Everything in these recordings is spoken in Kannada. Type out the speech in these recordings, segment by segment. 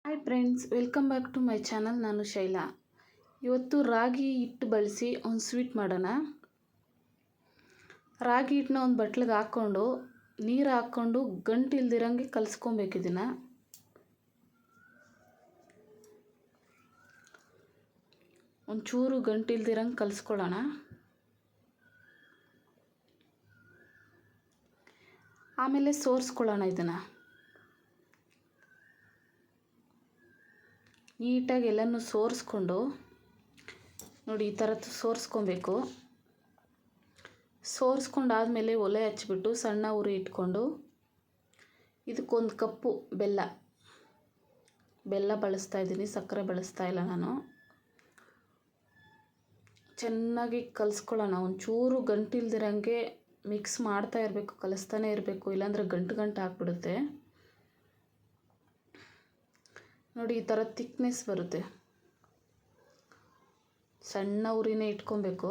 Hi friends, welcome back to my channel. ನಾನು ಶೈಲಾ. ಇವತ್ತು ರಾಗಿ ಹಿಟ್ಟು ಬಳಸಿ ಒಂದು ಸ್ವೀಟ್ ಮಾಡೋಣ. ರಾಗಿ ಹಿಟ್ಟನ್ನ ಒಂದು ಬಟ್ಲಿಗೆ ಹಾಕ್ಕೊಂಡು ನೀರು ಹಾಕ್ಕೊಂಡು ಗಂಟು ಇಲ್ದಿರಂಗೆ ಕಲಿಸ್ಕೊಬೇಕು. ಇದನ್ನು ಒಂಚೂರು ಗಂಟು ಇಲ್ದಿರಂಗೆ ಕಲಿಸ್ಕೊಳ್ಳೋಣ. ಆಮೇಲೆ ಸೋರಿಸ್ಕೊಳ್ಳೋಣ. ಇದನ್ನು ನೀಟಾಗಿ ಎಲ್ಲನೂ ಸೋರಿಸ್ಕೊಂಡು ನೋಡಿ, ಈ ಥರ ಸೋರಿಸ್ಕೊಬೇಕು. ಸೋರಿಸ್ಕೊಂಡಾದಮೇಲೆ ಒಲೆ ಹಚ್ಬಿಟ್ಟು ಸಣ್ಣ ಉರಿ ಇಟ್ಕೊಂಡು ಇದಕ್ಕೊಂದು ಕಪ್ಪು ಬೆಲ್ಲ ಬಳಸ್ತಾ ಇದ್ದೀನಿ, ಸಕ್ಕರೆ ಬಳಸ್ತಾ ಇಲ್ಲ ನಾನು. ಚೆನ್ನಾಗಿ ಕಲಿಸ್ಕೊಳ್ಳೋಣ. ಒಂಚೂರು ಗಂಟಿಲ್ದಿರಂಗೆ ಮಿಕ್ಸ್ ಮಾಡ್ತಾ ಇರಬೇಕು, ಕಲಿಸ್ತಾನೆ ಇರಬೇಕು, ಇಲ್ಲಾಂದರೆ ಗಂಟು ಹಾಕ್ಬಿಡುತ್ತೆ. ನೋಡಿ, ಈ ಥರ ತಿಕ್ನೆಸ್ ಬರುತ್ತೆ. ಸಣ್ಣ ಉರಿನೇ ಇಟ್ಕೊಬೇಕು.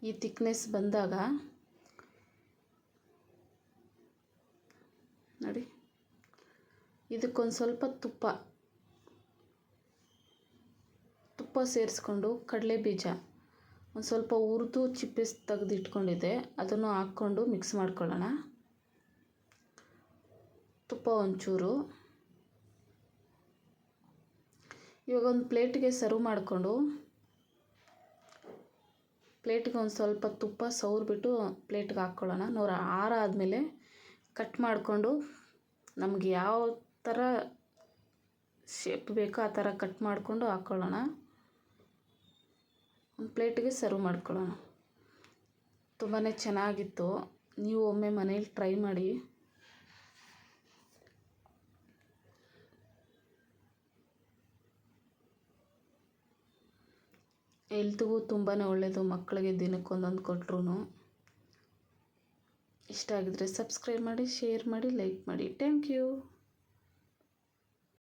ಈ ತಿಕ್ನೆಸ್ ಬಂದಾಗ ನೋಡಿ, ಇದಕ್ಕೊಂದು ಸ್ವಲ್ಪ ತುಪ್ಪ ಸೇರಿಸ್ಕೊಂಡು ಕಡಲೆ ಬೀಜ ಒಂದು ಸ್ವಲ್ಪ ಹುರಿದು ಚಿಪ್ಪೆ ತೆಗೆದು ಇಟ್ಕೊಂಡಿದ್ದೆ, ಅದನ್ನು ಹಾಕ್ಕೊಂಡು ಮಿಕ್ಸ್ ಮಾಡ್ಕೊಳ್ಳೋಣ. ತುಪ್ಪ ಒಂಚೂರು. ಇವಾಗ ಒಂದು ಪ್ಲೇಟಿಗೆ ಸರ್ವ್ ಮಾಡಿಕೊಂಡು ಪ್ಲೇಟಿಗೆ ಒಂದು ಸ್ವಲ್ಪ ತುಪ್ಪ ಸವರ್ಬಿಟ್ಟು ಪ್ಲೇಟ್ಗೆ ಹಾಕ್ಕೊಳ್ಳೋಣ. ಆರಾದಮೇಲೆ ಕಟ್ ಮಾಡಿಕೊಂಡು ನಮಗೆ ಯಾವ ಥರ ಶೇಪ್ ಬೇಕೋ ಆ ಥರ ಕಟ್ ಮಾಡಿಕೊಂಡು ಹಾಕ್ಕೊಳ್ಳೋಣ. ಒಂದು ಪ್ಲೇಟಿಗೆ ಸರ್ವ್ ಮಾಡ್ಕೊಳ್ಳೋಣ. ತುಂಬಾ ಚೆನ್ನಾಗಿತ್ತು. ನೀವು ಒಮ್ಮೆ ಮನೇಲಿ ಟ್ರೈ ಮಾಡಿ. ಹೆಲ್ತ್ಗೂ ತುಂಬಾ ಒಳ್ಳೆಯದು. ಮಕ್ಕಳಿಗೆ ದಿನಕ್ಕೊಂದೊಂದು ಕೊಟ್ಟರು. ಇಷ್ಟ ಆಗಿದ್ರೆ ಸಬ್ಸ್ಕ್ರೈಬ್ ಮಾಡಿ, ಶೇರ್ ಮಾಡಿ, ಲೈಕ್ ಮಾಡಿ. Thank you.